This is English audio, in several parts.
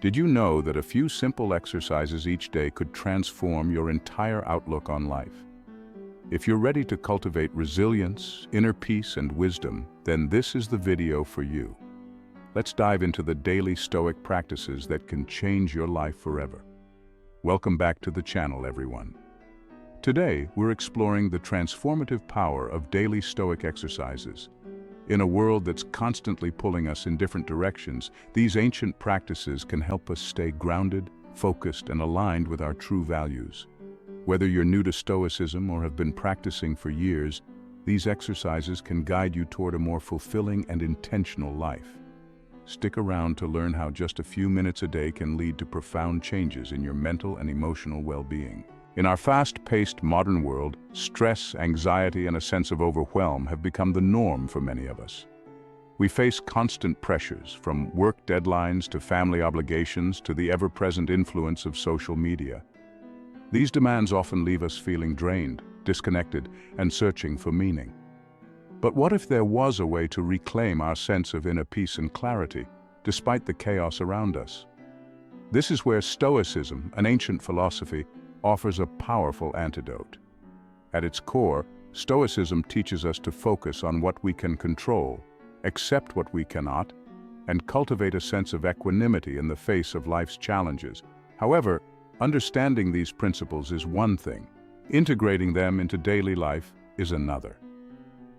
Did you know that a few simple exercises each day could transform your entire outlook on life? If you're ready to cultivate resilience, inner peace, and wisdom, then this is the video for you. Let's dive into the daily Stoic practices that can change your life forever. Welcome back to the channel, everyone. Today, we're exploring the transformative power of daily Stoic exercises. In a world that's constantly pulling us in different directions, these ancient practices can help us stay grounded, focused, and aligned with our true values. Whether you're new to Stoicism or have been practicing for years, these exercises can guide you toward a more fulfilling and intentional life. Stick around to learn how just a few minutes a day can lead to profound changes in your mental and emotional well-being. In our fast-paced modern world, stress, anxiety, and a sense of overwhelm have become the norm for many of us. We face constant pressures, from work deadlines to family obligations to the ever-present influence of social media. These demands often leave us feeling drained, disconnected, and searching for meaning. But what if there was a way to reclaim our sense of inner peace and clarity, despite the chaos around us? This is where Stoicism, an ancient philosophy, offers a powerful antidote. At its core, Stoicism teaches us to focus on what we can control, accept what we cannot, and cultivate a sense of equanimity in the face of life's challenges. However, understanding these principles is one thing. Integrating them into daily life is another.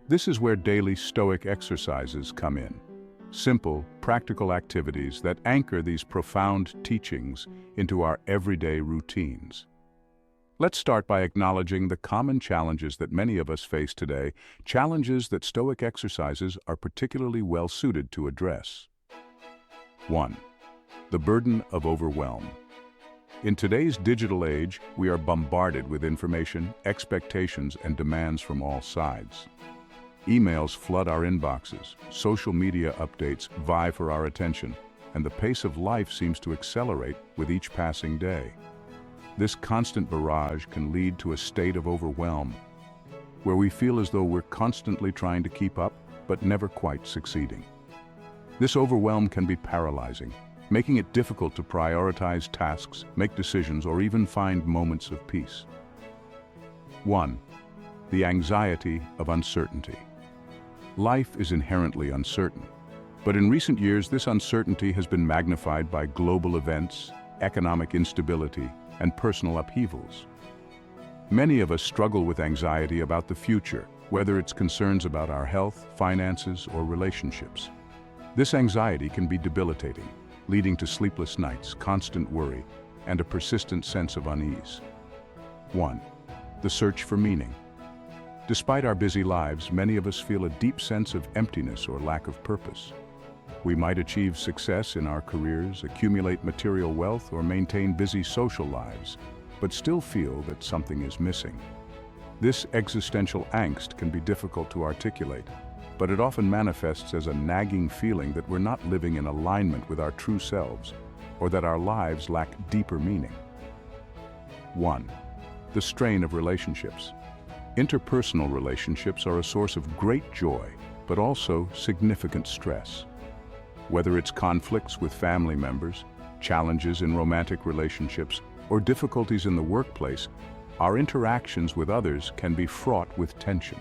This is where daily Stoic exercises come in. Simple, practical activities that anchor these profound teachings into our everyday routines. Let's start by acknowledging the common challenges that many of us face today, challenges that Stoic exercises are particularly well suited to address. 1. The burden of overwhelm. In today's digital age, we are bombarded with information, expectations, and demands from all sides. Emails flood our inboxes, social media updates vie for our attention, and the pace of life seems to accelerate with each passing day. This constant barrage can lead to a state of overwhelm, where we feel as though we're constantly trying to keep up, but never quite succeeding. This overwhelm can be paralyzing, making it difficult to prioritize tasks, make decisions, or even find moments of peace. 1. The anxiety of uncertainty. Life is inherently uncertain, but in recent years this uncertainty has been magnified by global events, economic instability, and personal upheavals. Many of us struggle with anxiety about the future, whether it's concerns about our health, finances, or relationships. This anxiety can be debilitating, leading to sleepless nights, constant worry, and a persistent sense of unease. 1. The search for meaning. Despite our busy lives, many of us feel a deep sense of emptiness or lack of purpose. We might achieve success in our careers, accumulate material wealth, or maintain busy social lives, but still feel that something is missing. This existential angst can be difficult to articulate, but it often manifests as a nagging feeling that we're not living in alignment with our true selves, or that our lives lack deeper meaning. 1. The strain of relationships. Interpersonal relationships are a source of great joy, but also significant stress. Whether it's conflicts with family members, challenges in romantic relationships, or difficulties in the workplace, our interactions with others can be fraught with tension.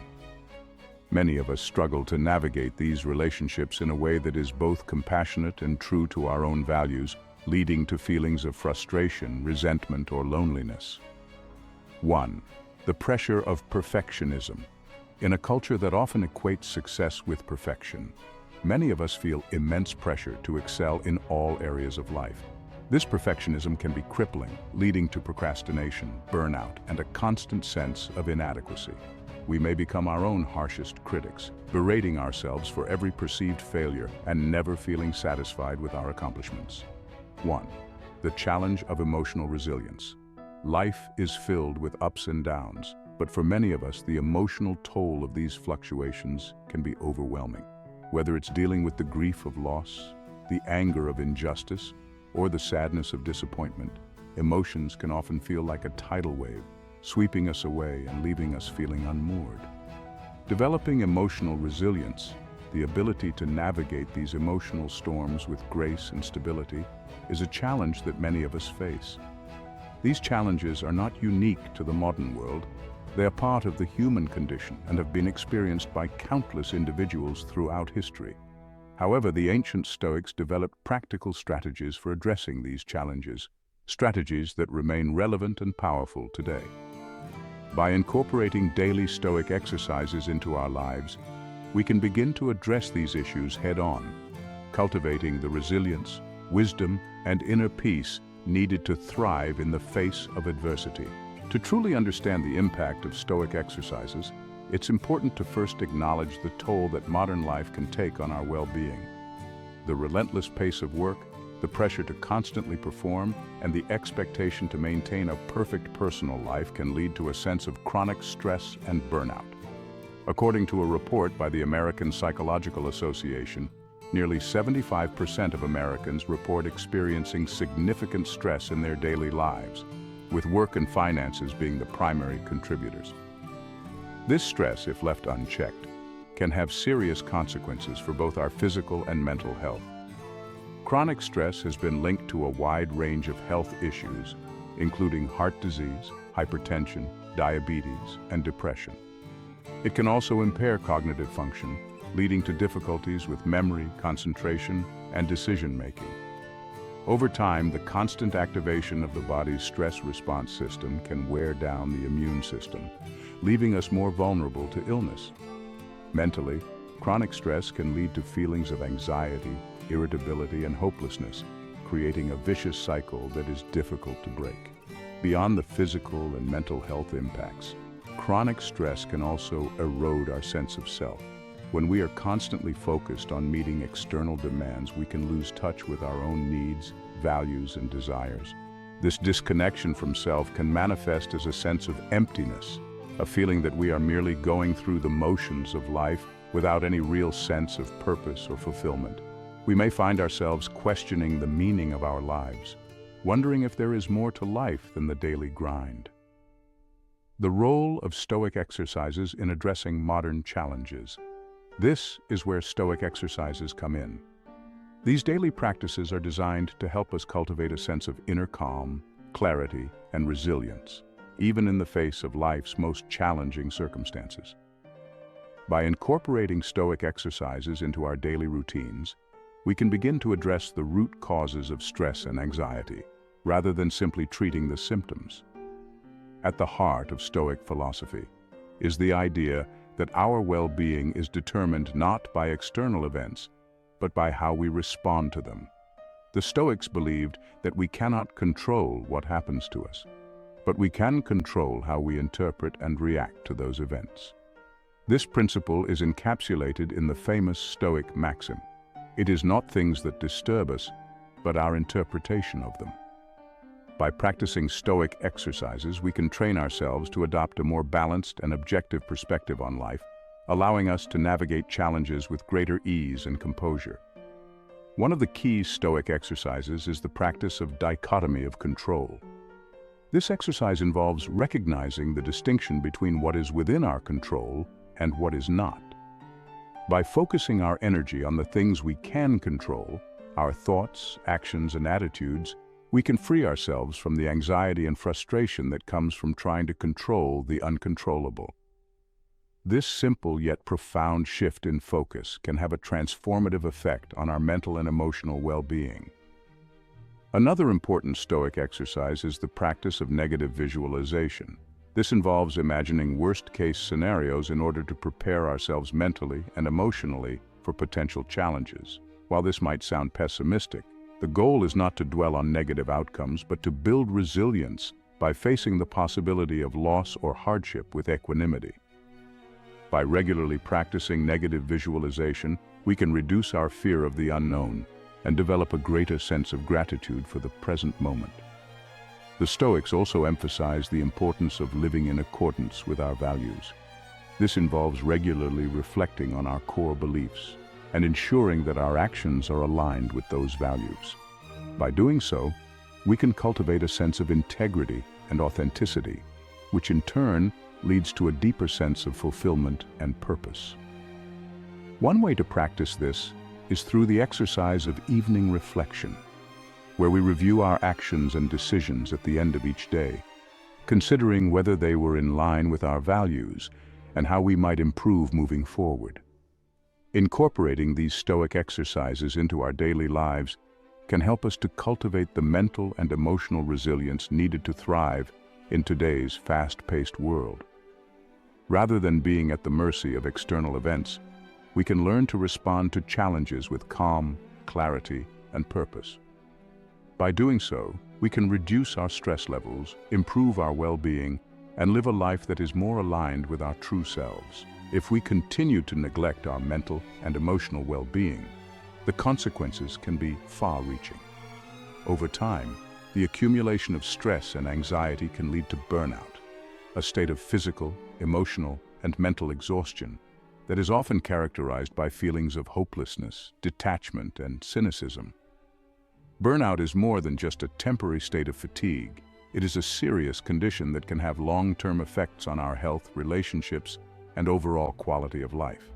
Many of us struggle to navigate these relationships in a way that is both compassionate and true to our own values, leading to feelings of frustration, resentment, or loneliness. 1. The pressure of perfectionism. In a culture that often equates success with perfection, many of us feel immense pressure to excel in all areas of life. This perfectionism can be crippling, leading to procrastination, burnout, and a constant sense of inadequacy. We may become our own harshest critics, berating ourselves for every perceived failure and never feeling satisfied with our accomplishments. 1. The challenge of emotional resilience. Life is filled with ups and downs, but for many of us, the emotional toll of these fluctuations can be overwhelming. Whether it's dealing with the grief of loss, the anger of injustice, or the sadness of disappointment, emotions can often feel like a tidal wave, sweeping us away and leaving us feeling unmoored. Developing emotional resilience the ability to navigate these emotional storms with grace and stability is a challenge that many of us face. These challenges are not unique to the modern world. They are part of the human condition and have been experienced by countless individuals throughout history. However, the ancient Stoics developed practical strategies for addressing these challenges, strategies that remain relevant and powerful today. By incorporating daily Stoic exercises into our lives, we can begin to address these issues head-on, cultivating the resilience, wisdom, and inner peace needed to thrive in the face of adversity. To truly understand the impact of Stoic exercises, it's important to first acknowledge the toll that modern life can take on our well-being. The relentless pace of work, the pressure to constantly perform, and the expectation to maintain a perfect personal life can lead to a sense of chronic stress and burnout. According to a report by the American Psychological Association, nearly 75% of Americans report experiencing significant stress in their daily lives, with work and finances being the primary contributors. This stress, if left unchecked, can have serious consequences for both our physical and mental health. Chronic stress has been linked to a wide range of health issues, including heart disease, hypertension, diabetes, and depression. It can also impair cognitive function, leading to difficulties with memory, concentration, and decision-making. Over time, the constant activation of the body's stress response system can wear down the immune system, leaving us more vulnerable to illness. Mentally, chronic stress can lead to feelings of anxiety, irritability, and hopelessness, creating a vicious cycle that is difficult to break. Beyond the physical and mental health impacts, chronic stress can also erode our sense of self. When we are constantly focused on meeting external demands, we can lose touch with our own needs, values, and desires. This disconnection from self can manifest as a sense of emptiness, a feeling that we are merely going through the motions of life without any real sense of purpose or fulfillment. We may find ourselves questioning the meaning of our lives, wondering if there is more to life than the daily grind. The role of Stoic exercises in addressing modern challenges. This is where Stoic exercises come in. These daily practices are designed to help us cultivate a sense of inner calm, clarity, and resilience, even in the face of life's most challenging circumstances. By incorporating Stoic exercises into our daily routines, we can begin to address the root causes of stress and anxiety, rather than simply treating the symptoms. At the heart of Stoic philosophy is the idea that our well-being is determined not by external events, but by how we respond to them. The Stoics believed that we cannot control what happens to us, but we can control how we interpret and react to those events. This principle is encapsulated in the famous Stoic maxim: "It is not things that disturb us, but our interpretation of them." By practicing Stoic exercises, we can train ourselves to adopt a more balanced and objective perspective on life, allowing us to navigate challenges with greater ease and composure. One of the key Stoic exercises is the practice of dichotomy of control. This exercise involves recognizing the distinction between what is within our control and what is not. By focusing our energy on the things we can control, our thoughts, actions, and attitudes, we can free ourselves from the anxiety and frustration that comes from trying to control the uncontrollable. This simple yet profound shift in focus can have a transformative effect on our mental and emotional well-being. Another important Stoic exercise is the practice of negative visualization. This involves imagining worst-case scenarios in order to prepare ourselves mentally and emotionally for potential challenges. While this might sound pessimistic, the goal is not to dwell on negative outcomes, but to build resilience by facing the possibility of loss or hardship with equanimity. By regularly practicing negative visualization, we can reduce our fear of the unknown and develop a greater sense of gratitude for the present moment. The Stoics also emphasize the importance of living in accordance with our values. This involves regularly reflecting on our core beliefs and ensuring that our actions are aligned with those values. By doing so, we can cultivate a sense of integrity and authenticity, which in turn leads to a deeper sense of fulfillment and purpose. One way to practice this is through the exercise of evening reflection, where we review our actions and decisions at the end of each day, considering whether they were in line with our values and how we might improve moving forward. Incorporating these Stoic exercises into our daily lives can help us to cultivate the mental and emotional resilience needed to thrive in today's fast-paced world. Rather than being at the mercy of external events, we can learn to respond to challenges with calm, clarity, and purpose. By doing so, we can reduce our stress levels, improve our well-being, and live a life that is more aligned with our true selves. If we continue to neglect our mental and emotional well-being, the consequences can be far-reaching. Over time, the accumulation of stress and anxiety can lead to burnout, a state of physical, emotional, and mental exhaustion that is often characterized by feelings of hopelessness, detachment, and cynicism. Burnout is more than just a temporary state of fatigue. It is a serious condition that can have long-term effects on our health, relationships, and overall quality of life.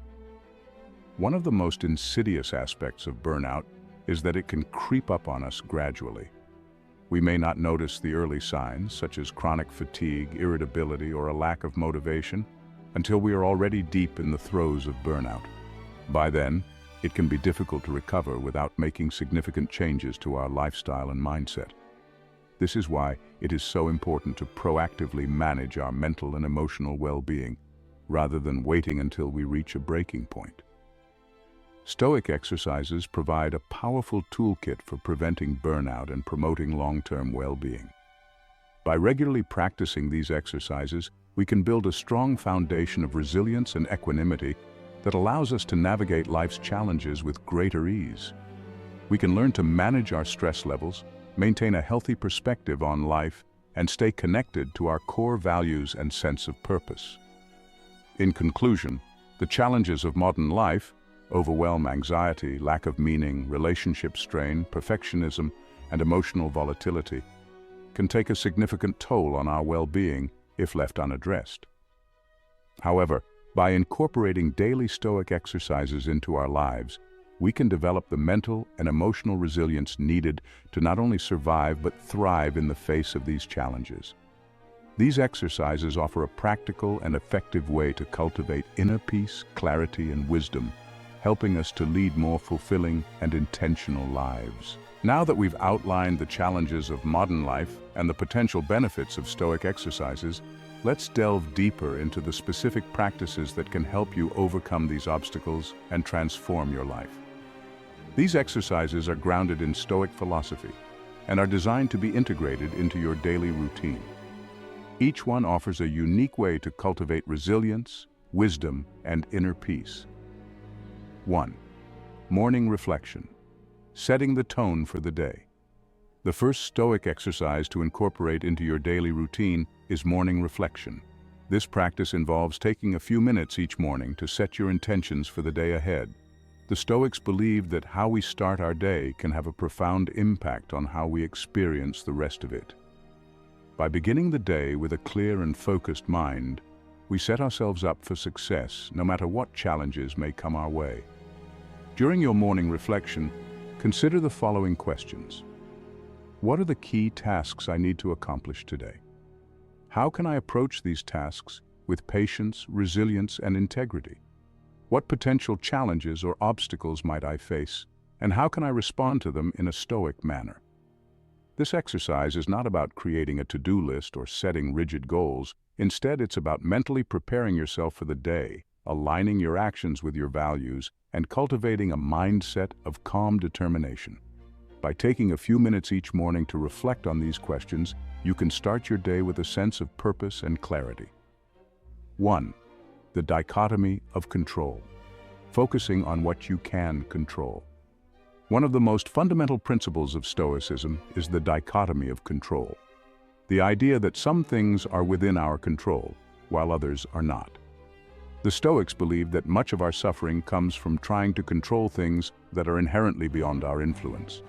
One of the most insidious aspects of burnout is that it can creep up on us gradually. We may not notice the early signs, such as chronic fatigue, irritability, or a lack of motivation, until we are already deep in the throes of burnout. By then, it can be difficult to recover without making significant changes to our lifestyle and mindset. This is why it is so important to proactively manage our mental and emotional well-being, rather than waiting until we reach a breaking point. Stoic exercises provide a powerful toolkit for preventing burnout and promoting long-term well-being. By regularly practicing these exercises, we can build a strong foundation of resilience and equanimity that allows us to navigate life's challenges with greater ease. We can learn to manage our stress levels, maintain a healthy perspective on life, and stay connected to our core values and sense of purpose. In conclusion, the challenges of modern life, overwhelm, anxiety, lack of meaning, relationship strain, perfectionism, and emotional volatility, can take a significant toll on our well-being if left unaddressed. However, by incorporating daily Stoic exercises into our lives, we can develop the mental and emotional resilience needed to not only survive but thrive in the face of these challenges. These exercises offer a practical and effective way to cultivate inner peace, clarity, and wisdom, helping us to lead more fulfilling and intentional lives. Now that we've outlined the challenges of modern life and the potential benefits of Stoic exercises, let's delve deeper into the specific practices that can help you overcome these obstacles and transform your life. These exercises are grounded in Stoic philosophy and are designed to be integrated into your daily routine. Each one offers a unique way to cultivate resilience, wisdom, and inner peace. 1. Morning reflection. Setting the tone for the day. The first Stoic exercise to incorporate into your daily routine is morning reflection. This practice involves taking a few minutes each morning to set your intentions for the day ahead. The Stoics believe that how we start our day can have a profound impact on how we experience the rest of it. By beginning the day with a clear and focused mind, we set ourselves up for success no matter what challenges may come our way. During your morning reflection, consider the following questions. What are the key tasks I need to accomplish today? How can I approach these tasks with patience, resilience, and integrity? What potential challenges or obstacles might I face, and how can I respond to them in a Stoic manner? This exercise is not about creating a to-do list or setting rigid goals. Instead, it's about mentally preparing yourself for the day, aligning your actions with your values, and cultivating a mindset of calm determination. By taking a few minutes each morning to reflect on these questions, you can start your day with a sense of purpose and clarity. 1. The dichotomy of control. Focusing on what you can control. One of the most fundamental principles of Stoicism is the dichotomy of control. The idea that some things are within our control, while others are not. The Stoics believe that much of our suffering comes from trying to control things that are inherently beyond our influence,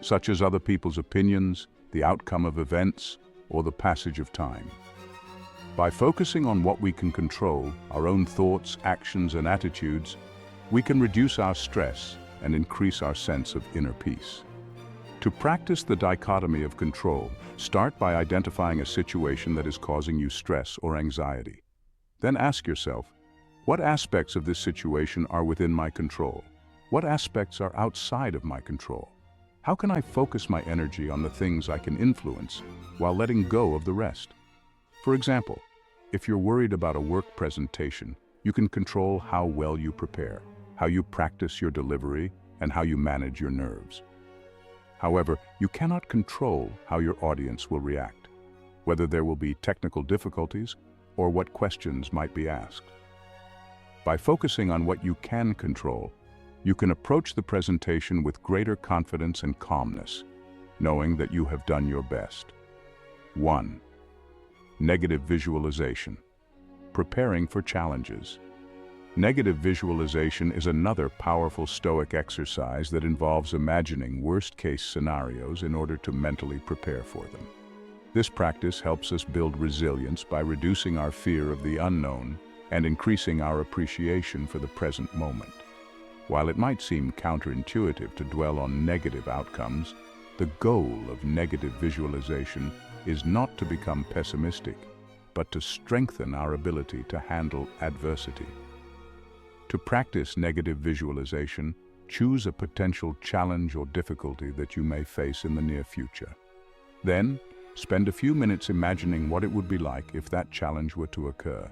such as other people's opinions, the outcome of events, or the passage of time. By focusing on what we can control, our own thoughts, actions, and attitudes, we can reduce our stress and increase our sense of inner peace. To practice the dichotomy of control, start by identifying a situation that is causing you stress or anxiety. Then ask yourself, what aspects of this situation are within my control? What aspects are outside of my control? How can I focus my energy on the things I can influence while letting go of the rest? For example, if you're worried about a work presentation, you can control how well you prepare, how you practice your delivery, and how you manage your nerves. However, you cannot control how your audience will react, whether there will be technical difficulties or what questions might be asked. By focusing on what you can control, you can approach the presentation with greater confidence and calmness, knowing that you have done your best. 1. Negative visualization. Preparing for challenges. Negative visualization is another powerful Stoic exercise that involves imagining worst-case scenarios in order to mentally prepare for them. This practice helps us build resilience by reducing our fear of the unknown and increasing our appreciation for the present moment. While it might seem counterintuitive to dwell on negative outcomes, the goal of negative visualization is not to become pessimistic, but to strengthen our ability to handle adversity. To practice negative visualization, choose a potential challenge or difficulty that you may face in the near future. Then, spend a few minutes imagining what it would be like if that challenge were to occur.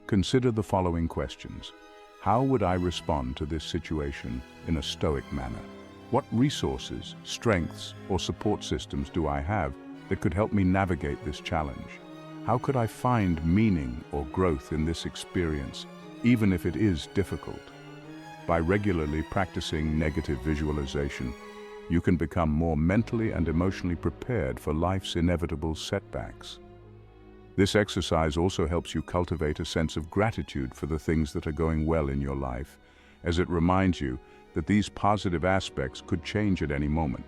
Consider the following questions. How would I respond to this situation in a Stoic manner? What resources, strengths, or support systems do I have that could help me navigate this challenge? How could I find meaning or growth in this experience, even if it is difficult? By regularly practicing negative visualization, you can become more mentally and emotionally prepared for life's inevitable setbacks. This exercise also helps you cultivate a sense of gratitude for the things that are going well in your life, as it reminds you that these positive aspects could change at any moment.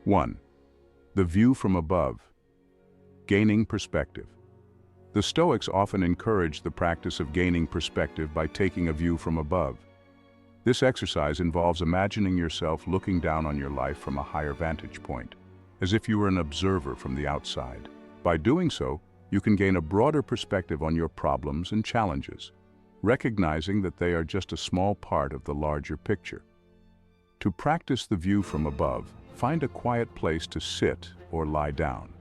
1. The view from above. Gaining perspective. The Stoics often encourage the practice of gaining perspective by taking a view from above. This exercise involves imagining yourself looking down on your life from a higher vantage point, as if you were an observer from the outside. By doing so, you can gain a broader perspective on your problems and challenges, recognizing that they are just a small part of the larger picture. To practice the view from above, find a quiet place to sit or lie down.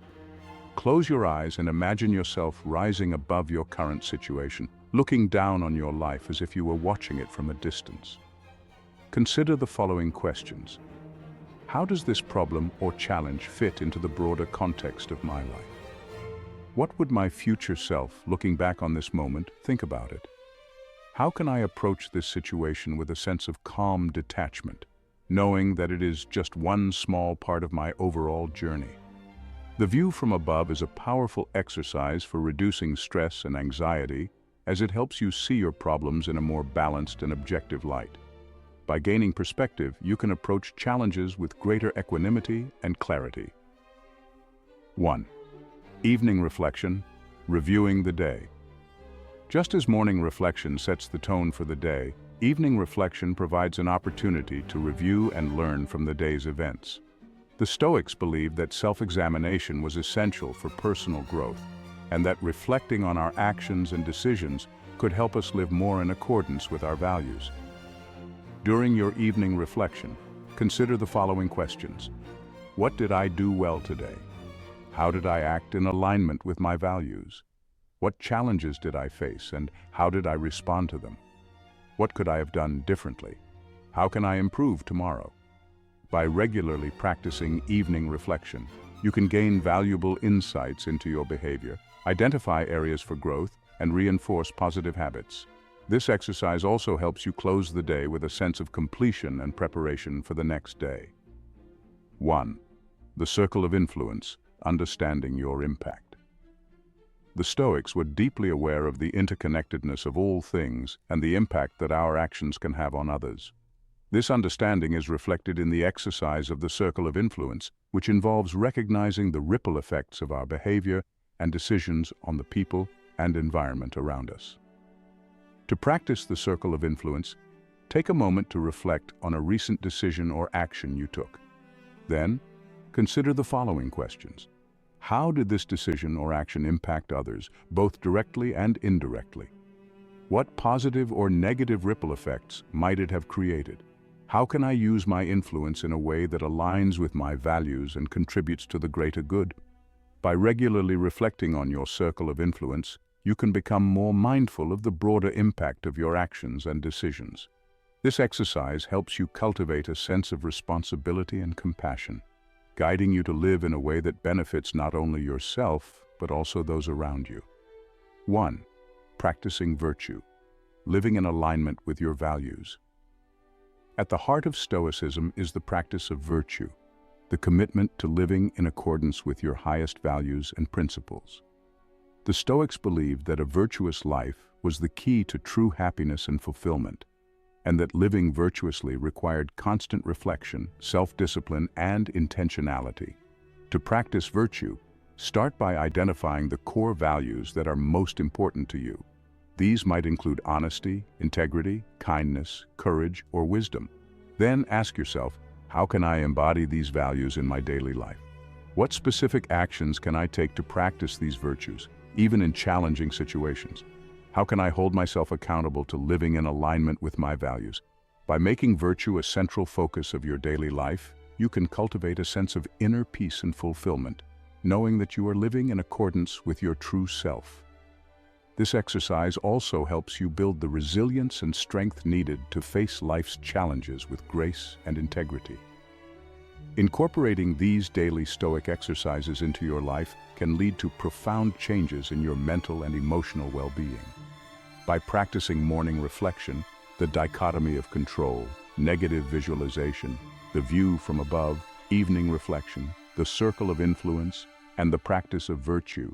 Close your eyes and imagine yourself rising above your current situation, looking down on your life as if you were watching it from a distance. Consider the following questions. How does this problem or challenge fit into the broader context of my life? What would my future self, looking back on this moment, think about it? How can I approach this situation with a sense of calm detachment, knowing that it is just one small part of my overall journey? The view from above is a powerful exercise for reducing stress and anxiety, as it helps you see your problems in a more balanced and objective light. By gaining perspective, you can approach challenges with greater equanimity and clarity. 1. Evening reflection, reviewing the day. Just as morning reflection sets the tone for the day, evening reflection provides an opportunity to review and learn from the day's events. The Stoics believed that self-examination was essential for personal growth, and that reflecting on our actions and decisions could help us live more in accordance with our values. During your evening reflection, consider the following questions. What did I do well today? How did I act in alignment with my values? What challenges did I face, and how did I respond to them? What could I have done differently? How can I improve tomorrow? By regularly practicing evening reflection, you can gain valuable insights into your behavior, identify areas for growth, and reinforce positive habits. This exercise also helps you close the day with a sense of completion and preparation for the next day. 1. The circle of influence, understanding your impact. The Stoics were deeply aware of the interconnectedness of all things and the impact that our actions can have on others. This understanding is reflected in the exercise of the circle of influence, which involves recognizing the ripple effects of our behavior and decisions on the people and environment around us. To practice the circle of influence, take a moment to reflect on a recent decision or action you took. Then, consider the following questions. How did this decision or action impact others, both directly and indirectly? What positive or negative ripple effects might it have created? How can I use my influence in a way that aligns with my values and contributes to the greater good? By regularly reflecting on your circle of influence, you can become more mindful of the broader impact of your actions and decisions. This exercise helps you cultivate a sense of responsibility and compassion, guiding you to live in a way that benefits not only yourself, but also those around you. 1. Practicing virtue, living in alignment with your values. At the heart of Stoicism is the practice of virtue, the commitment to living in accordance with your highest values and principles. The Stoics believed that a virtuous life was the key to true happiness and fulfillment, and that living virtuously required constant reflection, self-discipline, and intentionality. To practice virtue, start by identifying the core values that are most important to you. These might include honesty, integrity, kindness, courage, or wisdom. Then ask yourself, how can I embody these values in my daily life? What specific actions can I take to practice these virtues, even in challenging situations? How can I hold myself accountable to living in alignment with my values? By making virtue a central focus of your daily life, you can cultivate a sense of inner peace and fulfillment, knowing that you are living in accordance with your true self. This exercise also helps you build the resilience and strength needed to face life's challenges with grace and integrity. Incorporating these daily Stoic exercises into your life can lead to profound changes in your mental and emotional well-being. By practicing morning reflection, the dichotomy of control, negative visualization, the view from above, evening reflection, the circle of influence, and the practice of virtue,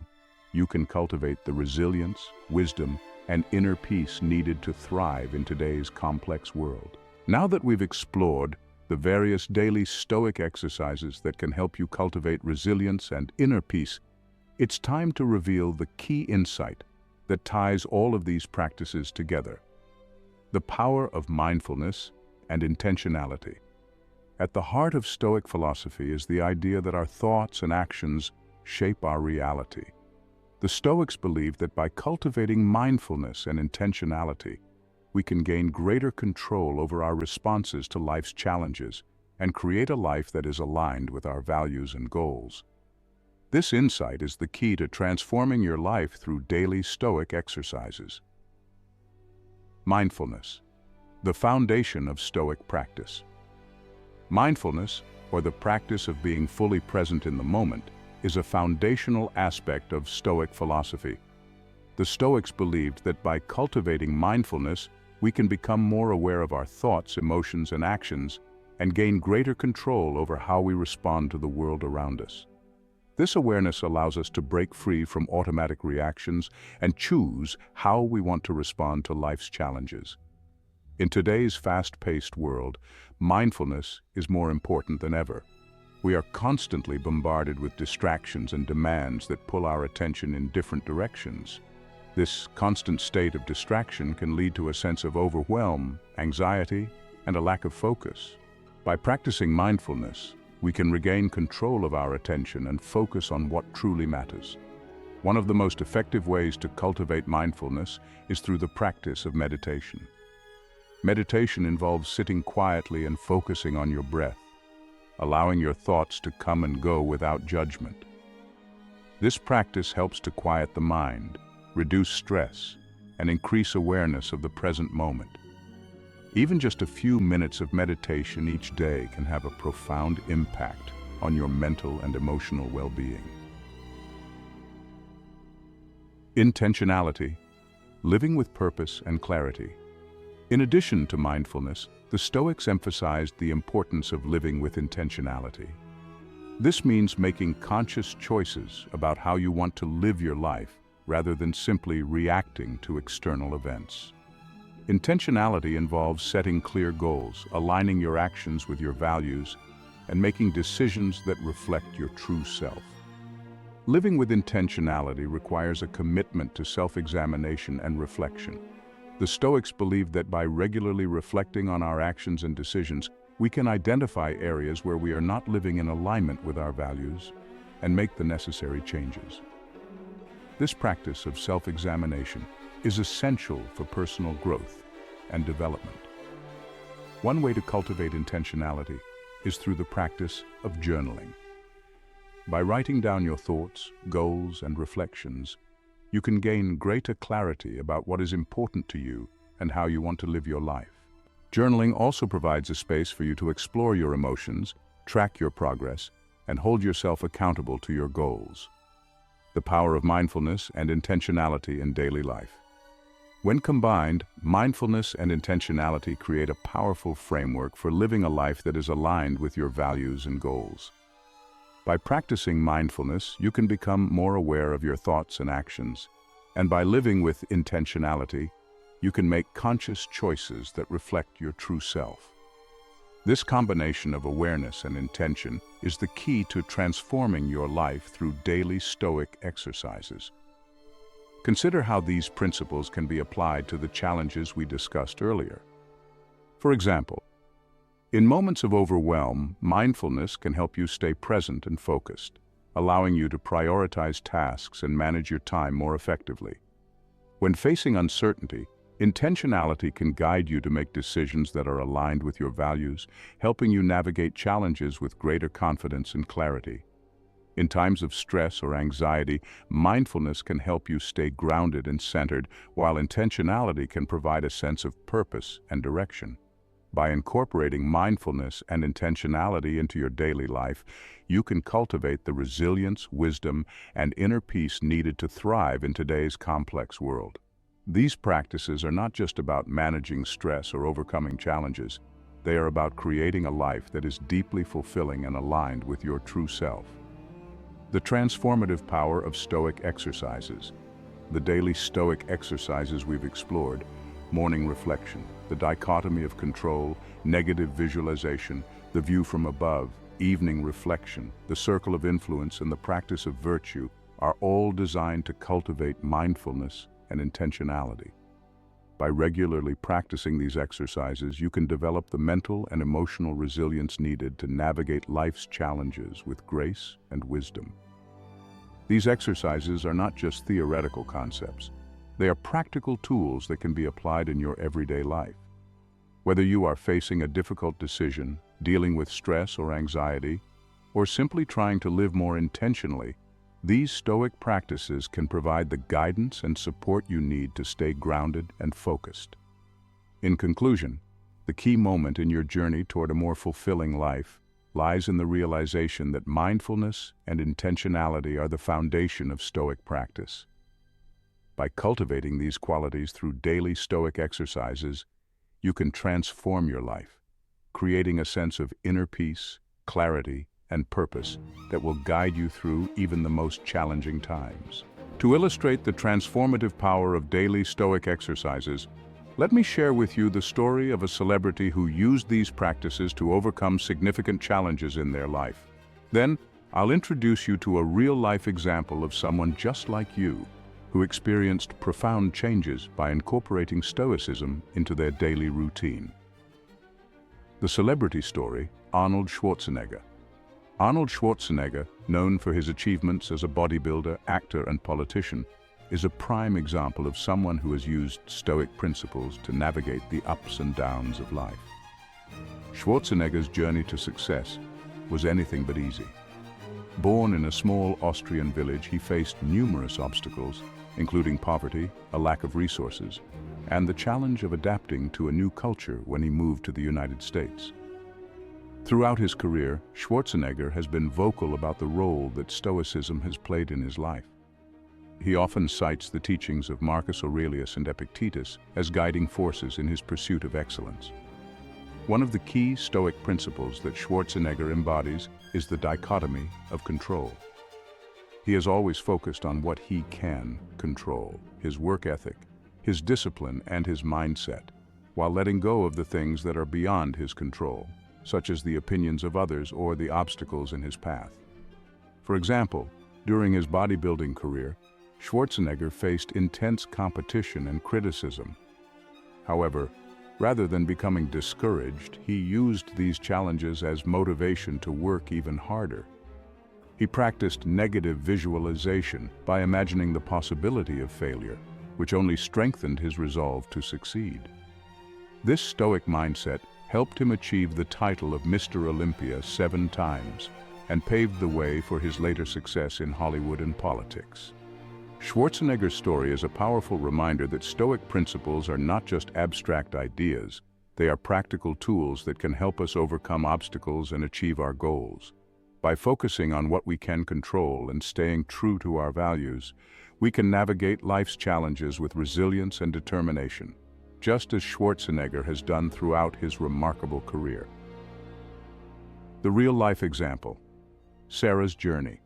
you can cultivate the resilience, wisdom, and inner peace needed to thrive in today's complex world. Now that we've explored the various daily Stoic exercises that can help you cultivate resilience and inner peace, it's time to reveal the key insight that ties all of these practices together: the power of mindfulness and intentionality. At the heart of Stoic philosophy is the idea that our thoughts and actions shape our reality. The Stoics believed that by cultivating mindfulness and intentionality, we can gain greater control over our responses to life's challenges and create a life that is aligned with our values and goals. This insight is the key to transforming your life through daily Stoic exercises. Mindfulness, the foundation of Stoic practice. Mindfulness, or the practice of being fully present in the moment, is a foundational aspect of Stoic philosophy. The Stoics believed that by cultivating mindfulness, we can become more aware of our thoughts, emotions, and actions, and gain greater control over how we respond to the world around us. This awareness allows us to break free from automatic reactions and choose how we want to respond to life's challenges. In today's fast-paced world, mindfulness is more important than ever. We are constantly bombarded with distractions and demands that pull our attention in different directions. This constant state of distraction can lead to a sense of overwhelm, anxiety, and a lack of focus. By practicing mindfulness, we can regain control of our attention and focus on what truly matters. One of the most effective ways to cultivate mindfulness is through the practice of meditation. Meditation involves sitting quietly and focusing on your breath, allowing your thoughts to come and go without judgment. This practice helps to quiet the mind, reduce stress, and increase awareness of the present moment. Even just a few minutes of meditation each day can have a profound impact on your mental and emotional well-being. Intentionality, living with purpose and clarity. In addition to mindfulness, the Stoics emphasized the importance of living with intentionality. This means making conscious choices about how you want to live your life rather than simply reacting to external events. Intentionality involves setting clear goals, aligning your actions with your values, and making decisions that reflect your true self. Living with intentionality requires a commitment to self-examination and reflection. The The Stoics believed that by regularly reflecting on our actions and decisions, we can identify areas where we are not living in alignment with our values and make the necessary changes. This practice of self-examination is essential for personal growth and development. One way to cultivate intentionality is through the practice of journaling. By writing down your thoughts, goals, and reflections, you can gain greater clarity about what is important to you and how you want to live your life. Journaling also provides a space for you to explore your emotions, track your progress, and hold yourself accountable to your goals. The power of mindfulness and intentionality in daily life. When combined, mindfulness and intentionality create a powerful framework for living a life that is aligned with your values and goals. By practicing mindfulness, you can become more aware of your thoughts and actions, and by living with intentionality, you can make conscious choices that reflect your true self. This combination of awareness and intention is the key to transforming your life through daily Stoic exercises. Consider how these principles can be applied to the challenges we discussed earlier. For example, in moments of overwhelm, mindfulness can help you stay present and focused, allowing you to prioritize tasks and manage your time more effectively. When facing uncertainty, intentionality can guide you to make decisions that are aligned with your values, helping you navigate challenges with greater confidence and clarity. In times of stress or anxiety, mindfulness can help you stay grounded and centered, while intentionality can provide a sense of purpose and direction. By incorporating mindfulness and intentionality into your daily life, you can cultivate the resilience, wisdom, and inner peace needed to thrive in today's complex world. These practices are not just about managing stress or overcoming challenges. They are about creating a life that is deeply fulfilling and aligned with your true self. The transformative power of Stoic exercises. The daily Stoic exercises we've explored: morning reflection, the dichotomy of control, negative visualization, the view from above, evening reflection, the circle of influence, and the practice of virtue, are all designed to cultivate mindfulness and intentionality. By regularly practicing these exercises, you can develop the mental and emotional resilience needed to navigate life's challenges with grace and wisdom. These exercises are not just theoretical concepts. They are practical tools that can be applied in your everyday life. Whether you are facing a difficult decision, dealing with stress or anxiety, or simply trying to live more intentionally, these Stoic practices can provide the guidance and support you need to stay grounded and focused. In conclusion, the key moment in your journey toward a more fulfilling life lies in the realization that mindfulness and intentionality are the foundation of Stoic practice. By cultivating these qualities through daily Stoic exercises, you can transform your life, creating a sense of inner peace, clarity, and purpose that will guide you through even the most challenging times. To illustrate the transformative power of daily Stoic exercises, let me share with you the story of a celebrity who used these practices to overcome significant challenges in their life. Then, I'll introduce you to a real-life example of someone just like you, who experienced profound changes by incorporating Stoicism into their daily routine. The celebrity story: Arnold Schwarzenegger. Arnold Schwarzenegger, known for his achievements as a bodybuilder, actor, and politician, is a prime example of someone who has used Stoic principles to navigate the ups and downs of life. Schwarzenegger's journey to success was anything but easy. Born in a small Austrian village, he faced numerous obstacles, including poverty, a lack of resources, and the challenge of adapting to a new culture when he moved to the United States. Throughout his career, Schwarzenegger has been vocal about the role that Stoicism has played in his life. He often cites the teachings of Marcus Aurelius and Epictetus as guiding forces in his pursuit of excellence. One of the key Stoic principles that Schwarzenegger embodies is the dichotomy of control. He has always focused on what he can control: his work ethic, his discipline, and his mindset, while letting go of the things that are beyond his control, such as the opinions of others or the obstacles in his path. For example, during his bodybuilding career, Schwarzenegger faced intense competition and criticism. However, rather than becoming discouraged, he used these challenges as motivation to work even harder. He practiced negative visualization by imagining the possibility of failure, which only strengthened his resolve to succeed. This Stoic mindset helped him achieve the title of Mr. Olympia 7 times and paved the way for his later success in Hollywood and politics. Schwarzenegger's story is a powerful reminder that Stoic principles are not just abstract ideas, they are practical tools that can help us overcome obstacles and achieve our goals. By focusing on what we can control and staying true to our values, we can navigate life's challenges with resilience and determination, just as Schwarzenegger has done throughout his remarkable career. The real-life example, Sarah's journey.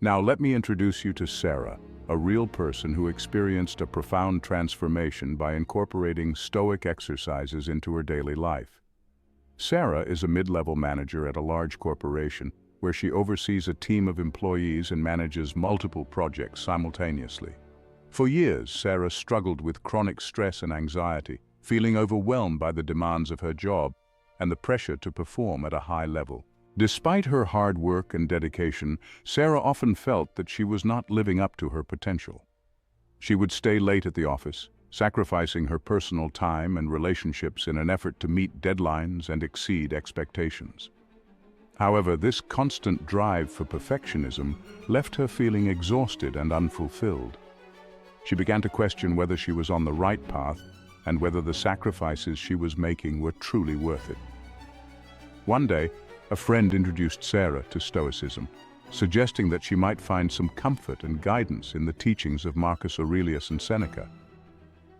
Now let me introduce you to Sarah, a real person who experienced a profound transformation by incorporating Stoic exercises into her daily life. Sarah is a mid-level manager at a large corporation where she oversees a team of employees and manages multiple projects simultaneously. For years, Sarah struggled with chronic stress and anxiety, feeling overwhelmed by the demands of her job and the pressure to perform at a high level. Despite her hard work and dedication, Sarah often felt that she was not living up to her potential. She would stay late at the office, sacrificing her personal time and relationships in an effort to meet deadlines and exceed expectations. However, this constant drive for perfectionism left her feeling exhausted and unfulfilled. She began to question whether she was on the right path and whether the sacrifices she was making were truly worth it. One day, a friend introduced Sarah to Stoicism, suggesting that she might find some comfort and guidance in the teachings of Marcus Aurelius and Seneca.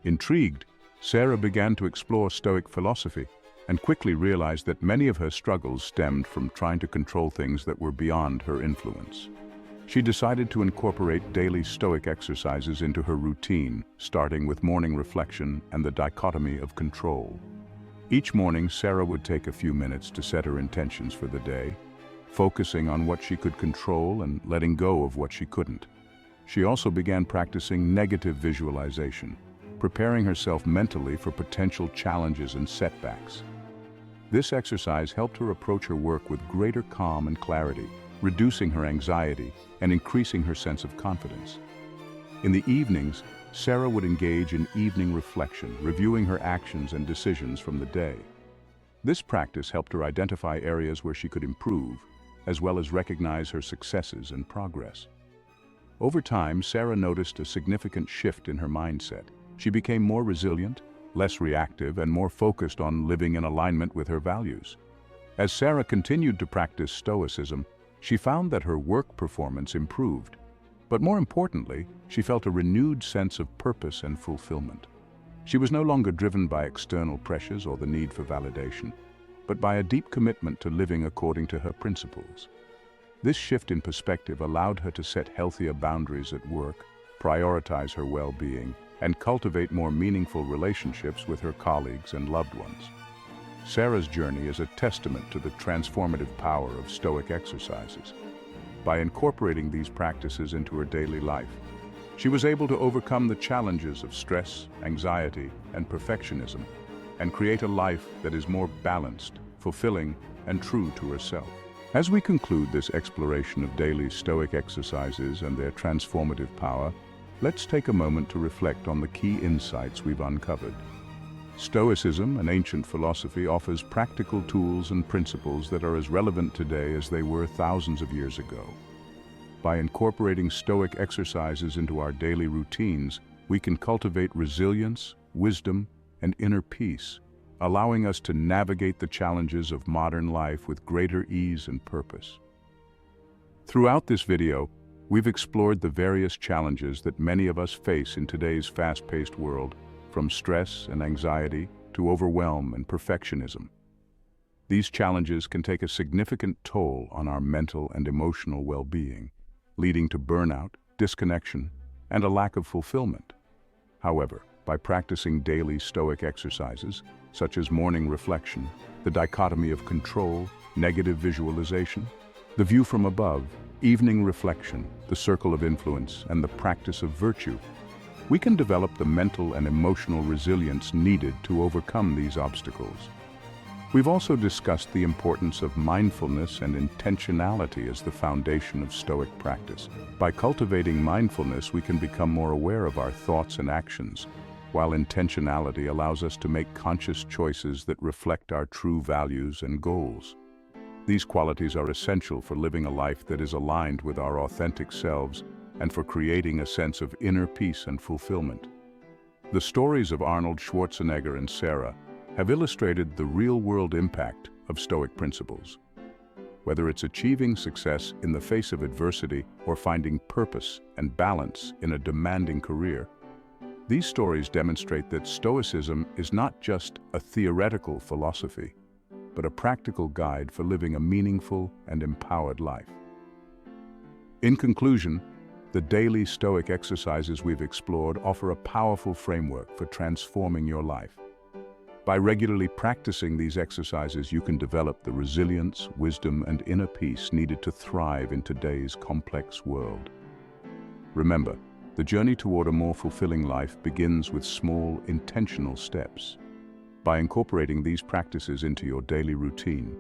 Intrigued, Sarah began to explore Stoic philosophy and quickly realized that many of her struggles stemmed from trying to control things that were beyond her influence. She decided to incorporate daily Stoic exercises into her routine, starting with morning reflection and the dichotomy of control. Each morning, Sarah would take a few minutes to set her intentions for the day, focusing on what she could control and letting go of what she couldn't. She also began practicing negative visualization, preparing herself mentally for potential challenges and setbacks. This exercise helped her approach her work with greater calm and clarity, reducing her anxiety and increasing her sense of confidence. In the evenings, Sarah would engage in evening reflection, reviewing her actions and decisions from the day. This practice helped her identify areas where she could improve, as well as recognize her successes and progress. Over time, Sarah noticed a significant shift in her mindset. She became more resilient, less reactive, and more focused on living in alignment with her values. As Sarah continued to practice Stoicism, she found that her work performance improved. But more importantly, she felt a renewed sense of purpose and fulfillment. She was no longer driven by external pressures or the need for validation, but by a deep commitment to living according to her principles. This shift in perspective allowed her to set healthier boundaries at work, prioritize her well-being, and cultivate more meaningful relationships with her colleagues and loved ones. Sarah's journey is a testament to the transformative power of Stoic exercises. By incorporating these practices into her daily life, she was able to overcome the challenges of stress, anxiety, and perfectionism, and create a life that is more balanced, fulfilling, and true to herself. As we conclude this exploration of daily Stoic exercises and their transformative power, let's take a moment to reflect on the key insights we've uncovered. Stoicism, an ancient philosophy, offers practical tools and principles that are as relevant today as they were thousands of years ago. By incorporating Stoic exercises into our daily routines, we can cultivate resilience, wisdom, and inner peace, allowing us to navigate the challenges of modern life with greater ease and purpose. Throughout this video, we've explored the various challenges that many of us face in today's fast-paced world, from stress and anxiety to overwhelm and perfectionism. These challenges can take a significant toll on our mental and emotional well-being, leading to burnout, disconnection, and a lack of fulfillment. However, by practicing daily Stoic exercises, such as morning reflection, the dichotomy of control, negative visualization, the view from above, evening reflection, the circle of influence, and the practice of virtue, we can develop the mental and emotional resilience needed to overcome these obstacles. We've also discussed the importance of mindfulness and intentionality as the foundation of Stoic practice. By cultivating mindfulness, we can become more aware of our thoughts and actions, while intentionality allows us to make conscious choices that reflect our true values and goals. These qualities are essential for living a life that is aligned with our authentic selves and for creating a sense of inner peace and fulfillment. The stories of Arnold Schwarzenegger and Sarah have illustrated the real-world impact of Stoic principles. Whether it's achieving success in the face of adversity or finding purpose and balance in a demanding career, these stories demonstrate that Stoicism is not just a theoretical philosophy, but a practical guide for living a meaningful and empowered life. In conclusion, the daily Stoic exercises we've explored offer a powerful framework for transforming your life. By regularly practicing these exercises, you can develop the resilience, wisdom, and inner peace needed to thrive in today's complex world. Remember, the journey toward a more fulfilling life begins with small, intentional steps. By incorporating these practices into your daily routine,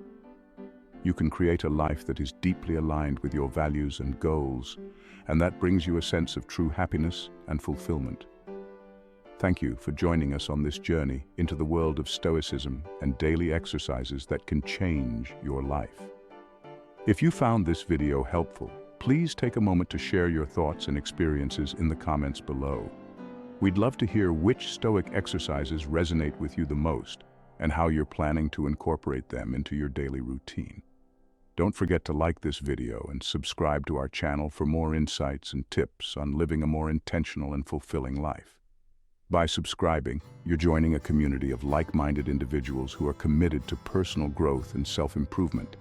you can create a life that is deeply aligned with your values and goals, and that brings you a sense of true happiness and fulfillment. Thank you for joining us on this journey into the world of Stoicism and daily exercises that can change your life. If you found this video helpful, please take a moment to share your thoughts and experiences in the comments below. We'd love to hear which Stoic exercises resonate with you the most and how you're planning to incorporate them into your daily routine. Don't forget to like this video and subscribe to our channel for more insights and tips on living a more intentional and fulfilling life. By subscribing, you're joining a community of like-minded individuals who are committed to personal growth and self-improvement.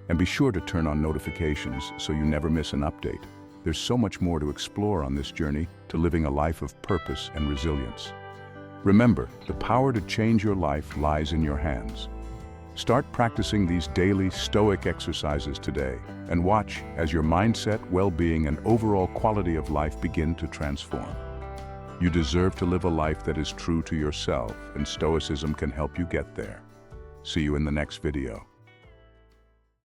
And be sure to turn on notifications so you never miss an update. There's so much more to explore on this journey to living a life of purpose and resilience. Remember, the power to change your life lies in your hands. Start practicing these daily Stoic exercises today and watch as your mindset, well-being, and overall quality of life begin to transform. You deserve to live a life that is true to yourself, and Stoicism can help you get there. See you in the next video.